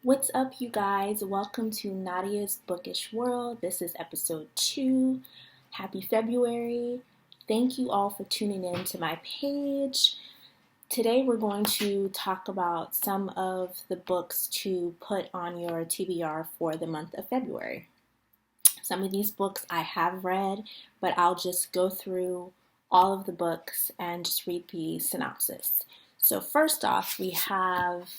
What's up, you guys? Welcome to Nadia's Bookish World. This is episode 2. Happy February. Thank you all for tuning in to my page. Today, we're going to talk about some of the books to put on your TBR for the month of February. Some of these books I have read, but I'll just go through all of the books and just read the synopsis. So, first off, we have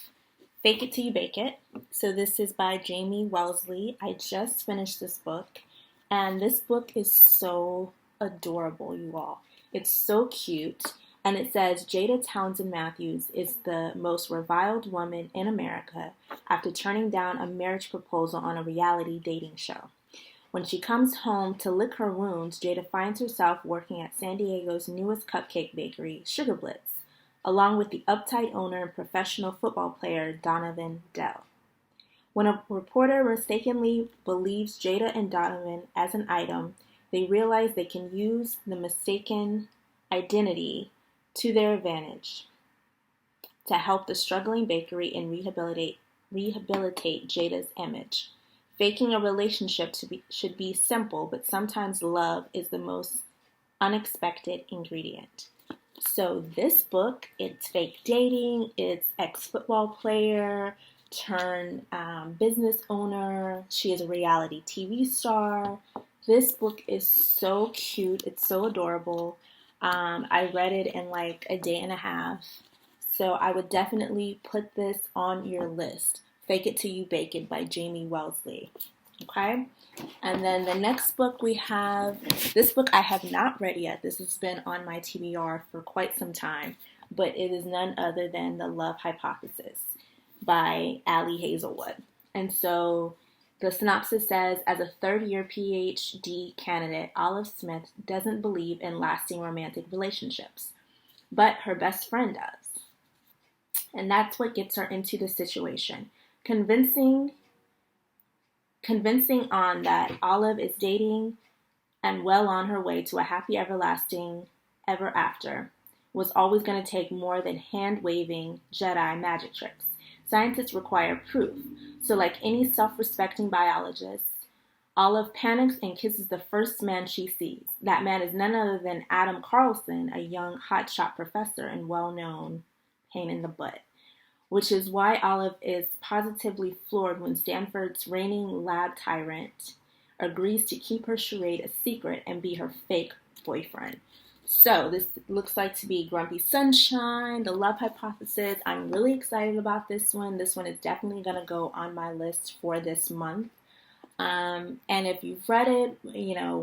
Fake It Till You Bake It. So this is by Jamie Wellesley. I just finished this book, and this book is so adorable, you all. It's so cute, and it says Jada Townsend Matthews is the most reviled woman in America after turning down a marriage proposal on a reality dating show. When she comes home to lick her wounds, Jada finds herself working at San Diego's newest cupcake bakery, Sugar Blitz, along with the uptight owner and professional football player Donovan Dell. When a reporter mistakenly believes Jada and Donovan as an item, they realize they can use the mistaken identity to their advantage to help the struggling bakery and rehabilitate Jada's image. Faking a relationship should be simple, but sometimes love is the most unexpected ingredient. So this book, it's fake dating, it's ex-football player turned business owner. She is a reality TV star. This book is so cute. It's so adorable. I read it in like a day and a half. So I would definitely put this on your list. Fake It Till You Bake It by Jamie Wellesley. Okay? And then the next book we have, this book I have not read yet. This has been on my TBR for quite some time, but it is none other than The Love Hypothesis by Ali Hazelwood. And so the synopsis says, as a third-year PhD candidate, Olive Smith doesn't believe in lasting romantic relationships, but her best friend does. And that's what gets her into the situation. Convincing on that Olive is dating and well on her way to a happy everlasting ever after was always going to take more than hand-waving Jedi magic tricks. Scientists require proof. So like any self-respecting biologist, Olive panics and kisses the first man she sees. That man is none other than Adam Carlson, a young hotshot professor and well-known pain in the butt. Which is why Olive is positively floored when Stanford's reigning lab tyrant agrees to keep her charade a secret and be her fake boyfriend. So this looks like to be Grumpy Sunshine, The Love Hypothesis. I'm really excited about this one. This one is definitely going to go on my list for this month. And if you've read it,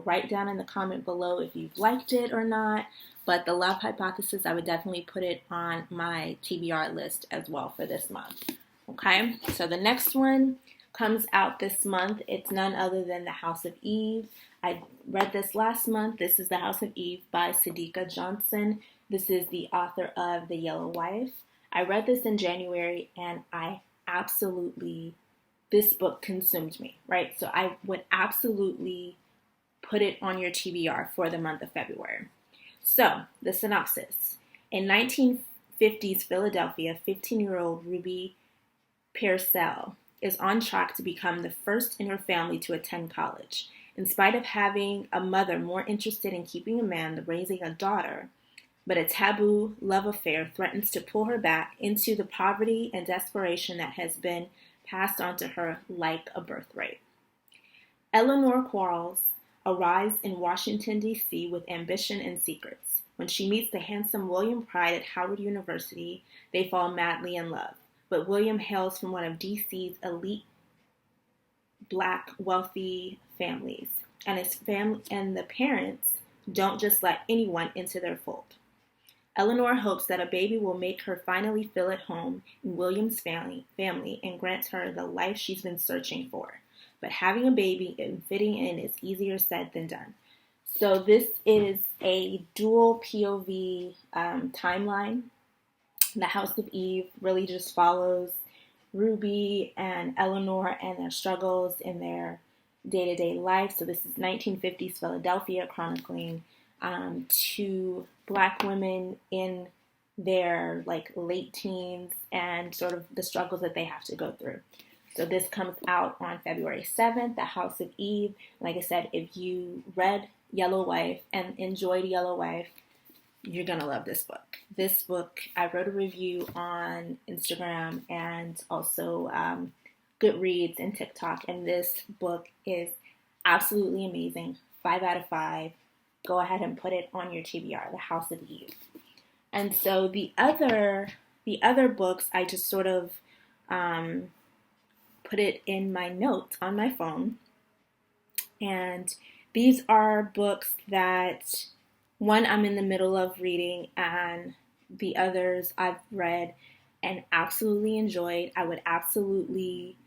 write down in the comment below if you've liked it or not. But The Love Hypothesis, I would definitely put it on my TBR list as well for this month. Okay, so the next one comes out this month. It's none other than The House of Eve. I read this last month. This is The House of Eve by Sadiqa Johnson. This is the author of The Yellow Wife. I read this in January and this book consumed me, right? So I would absolutely put it on your TBR for the month of February. So, the synopsis. In 1950s Philadelphia, 15-year-old Ruby Pearsall is on track to become the first in her family to attend college. In spite of having a mother more interested in keeping a man than raising a daughter, but a taboo love affair threatens to pull her back into the poverty and desperation that has been passed on to her like a birthright. Eleanor Quarles arrives in Washington, D.C. with ambition and secrets. When she meets the handsome William Pride at Howard University, they fall madly in love. But William hails from one of D.C.'s elite black wealthy families, and the parents don't just let anyone into their fold. Eleanor hopes that a baby will make her finally feel at home in William's family and grant her the life she's been searching for. But having a baby and fitting in is easier said than done. So this is a dual POV timeline. The House of Eve really just follows Ruby and Eleanor and their struggles in their day-to-day life. So this is 1950s Philadelphia chronicling two black women in their late teens and sort of the struggles that they have to go through. So this comes out on February 7th, The House of Eve. Like I said, if you read Yellow Wife and enjoyed Yellow Wife, you're going to love this book. This book, I wrote a review on Instagram and also Goodreads and TikTok, and this book is absolutely amazing. 5 out of 5. Go ahead and put it on your TBR, The House of Eve. And so the other books, I just sort of put it in my notes on my phone. And these are books that, one, I'm in the middle of reading, and the others I've read and absolutely enjoyed. I would absolutely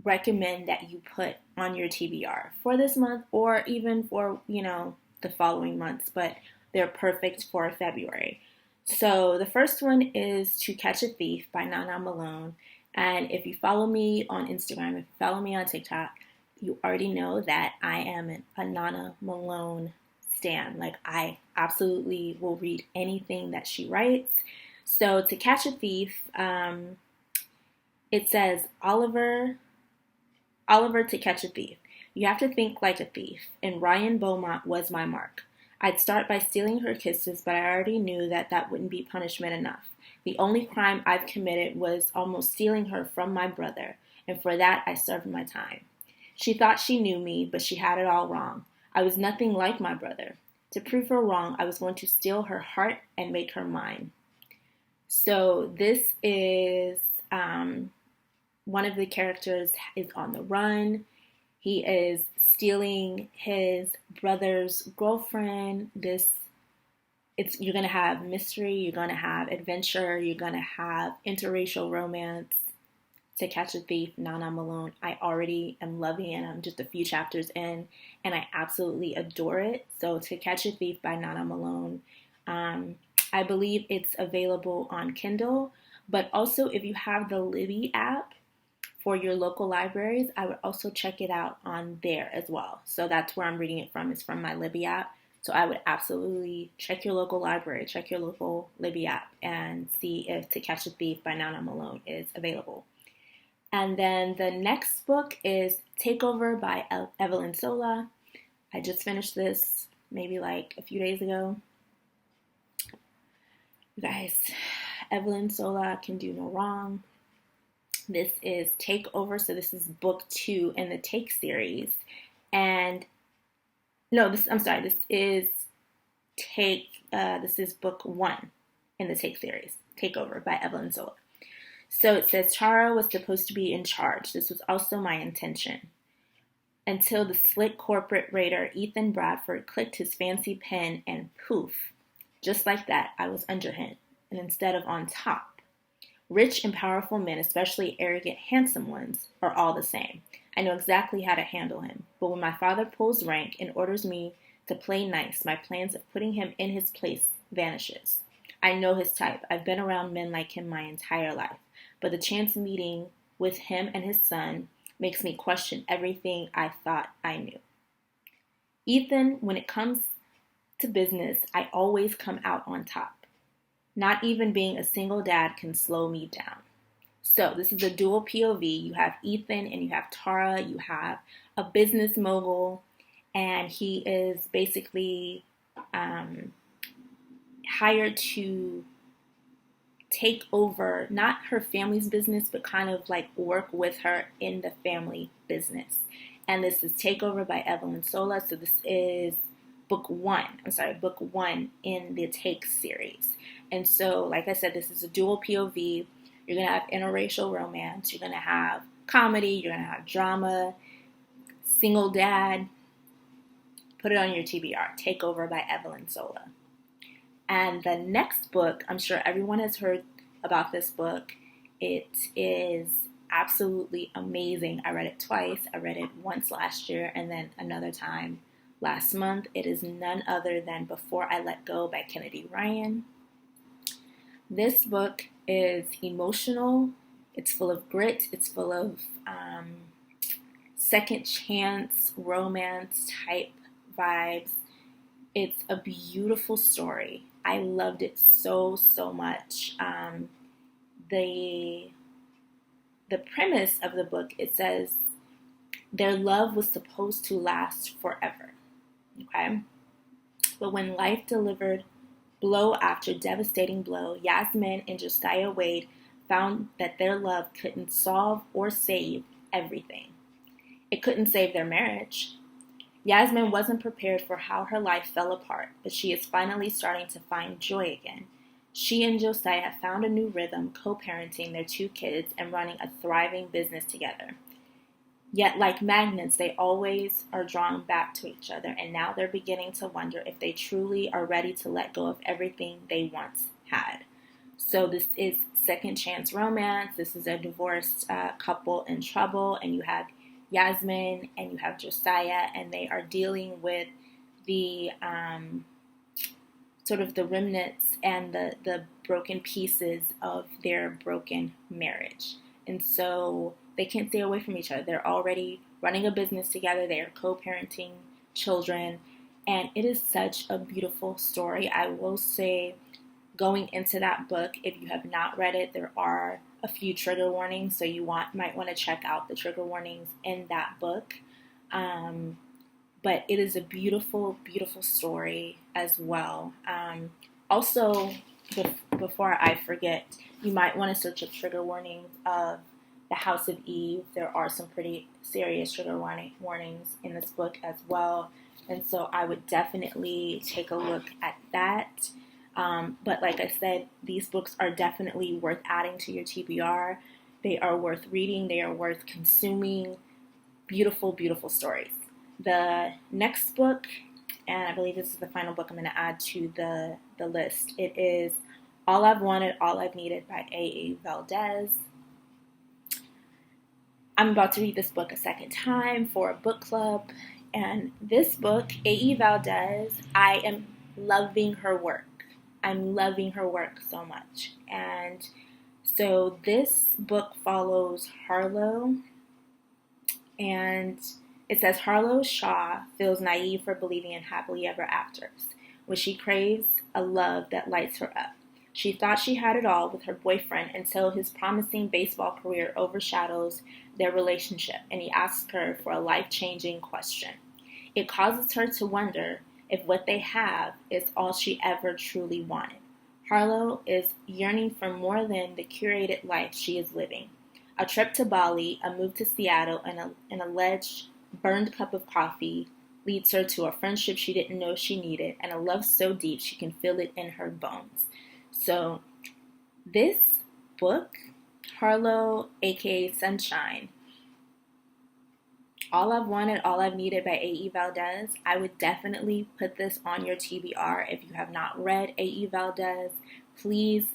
recommend that you put on your TBR for this month or even for, the following months, but they're perfect for February. So the first one is To Catch a Thief by Nana Malone. And if you follow me on Instagram, if you follow me on TikTok, you already know that I am a Nana Malone stan. Like, I absolutely will read anything that she writes. So To Catch a Thief, it says, Oliver to catch a thief. You have to think like a thief, and Ryan Beaumont was my mark. I'd start by stealing her kisses, but I already knew that wouldn't be punishment enough. The only crime I've committed was almost stealing her from my brother, and for that I served my time. She thought she knew me, but she had it all wrong. I was nothing like my brother. To prove her wrong, I was going to steal her heart and make her mine. So this is one of the characters is on the run. He is stealing his brother's girlfriend. You're going to have mystery, you're going to have adventure, you're going to have interracial romance. To Catch a Thief, Nana Malone. I already am loving it. I'm just a few chapters in, and I absolutely adore it. So To Catch a Thief by Nana Malone. I believe it's available on Kindle, but also if you have the Libby app for your local libraries, I would also check it out on there as well. So that's where I'm reading it from, is from my Libby app. So I would absolutely check your local library, check your local Libby app, and see if To Catch a Thief by Nana Malone is available. And then the next book is Takeover by Evelyn Sola. I just finished this maybe like a few days ago. You guys, Evelyn Sola can do no wrong. This is Takeover, so this is book 2 in the Take series. And this is book 1 in the Take series, Takeover by Evelyn Sola. So it says, Tara was supposed to be in charge. This was also my intention. Until the slick corporate raider Ethan Bradford clicked his fancy pen and poof, just like that, I was under him, and instead of on top. Rich and powerful men, especially arrogant, handsome ones, are all the same. I know exactly how to handle him. But when my father pulls rank and orders me to play nice, my plans of putting him in his place vanishes. I know his type. I've been around men like him my entire life. But the chance meeting with him and his son makes me question everything I thought I knew. Ethan, when it comes to business, I always come out on top. Not even being a single dad can slow me down. So this is a dual POV. You have Ethan and you have Tara. You have a business mogul, and he is basically hired to take over, not her family's business, but kind of like work with her in the family business. And this is Takeover by Evelyn Sola. So this is book 1 in the Take series. And so, like I said, this is a dual POV. You're going to have interracial romance. You're going to have comedy. You're going to have drama. Single dad. Put it on your TBR. Takeover by Evelyn Sola. And the next book, I'm sure everyone has heard about this book. It is absolutely amazing. I read it twice. I read it once last year and then another time last month. It is none other than Before I Let Go by Kennedy Ryan. This book is emotional. It's full of grit. It's full of second chance romance type vibes. It's a beautiful story. I loved it so much. The the premise of the book, it says their love was supposed to last forever. Okay? But when life delivered blow after devastating blow, Yasmin and Josiah Wade found that their love couldn't solve or save everything. It couldn't save their marriage. Yasmin wasn't prepared for how her life fell apart, but she is finally starting to find joy again. She and Josiah have found a new rhythm, co-parenting their 2 kids and running a thriving business together. Yet, like magnets, they always are drawn back to each other, and now they're beginning to wonder if they truly are ready to let go of everything they once had. So this is second chance romance. This is a divorced couple in trouble, and you have Yasmin and you have Josiah, and they are dealing with the sort of the remnants and the broken pieces of their broken marriage. And so they can't stay away from each other. They're already running a business together. They are co-parenting children. And it is such a beautiful story. I will say, going into that book, if you have not read it, there are a few trigger warnings. So you might want to check out the trigger warnings in that book. But it is a beautiful, beautiful story as well. Also, before I forget, you might want to search up trigger warnings of The House of Eve. There are some pretty serious trigger warnings in this book as well. And so I would definitely take a look at that. But like I said, these books are definitely worth adding to your TBR. They are worth reading. They are worth consuming. Beautiful, beautiful stories. The next book, and I believe this is the final book I'm going to add to the list, it is All I've Wanted, All I've Needed by A.E. Valdez. I'm about to read this book a second time for a book club. And this book, A.E. Valdez, I am loving her work. I'm loving her work so much. And so this book follows Harlow, and it says Harlow Shaw feels naive for believing in happily ever afters when she craves a love that lights her up. She thought she had it all with her boyfriend until his promising baseball career overshadows their relationship, and he asks her for a life-changing question. It causes her to wonder if what they have is all she ever truly wanted. Harlow is yearning for more than the curated life she is living. A trip to Bali, a move to Seattle, and an alleged burned cup of coffee leads her to a friendship she didn't know she needed, and a love so deep she can feel it in her bones. So this book, Harlow, aka Sunshine, All I've Wanted, All I've Needed by A.E. Valdez, I would definitely put this on your TBR. If you have not read A.E. Valdez, please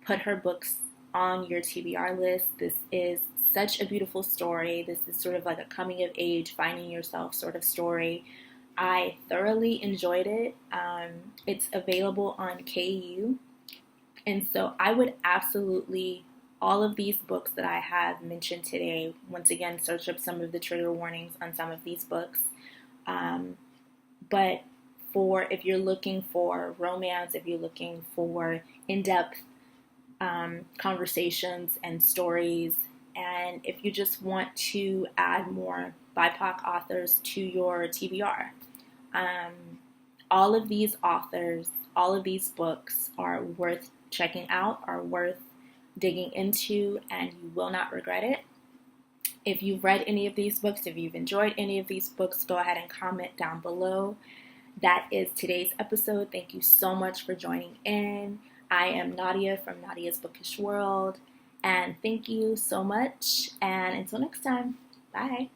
put her books on your TBR list. This is such a beautiful story. This is sort of like a coming of age, finding yourself sort of story. I thoroughly enjoyed it. It's available on KU. And so I would absolutely, all of these books that I have mentioned today, once again, search up some of the trigger warnings on some of these books. But if you're looking for romance, if you're looking for in-depth conversations and stories, and if you just want to add more BIPOC authors to your TBR, all of these authors, all of these books are worth checking out, are worth digging into, and you will not regret it. If you've read any of these books, if you've enjoyed any of these books, go ahead and comment down below. That is today's episode. Thank you so much for joining in. I am Nadia from Nadia's Bookish World, and thank you so much, and until next time, bye.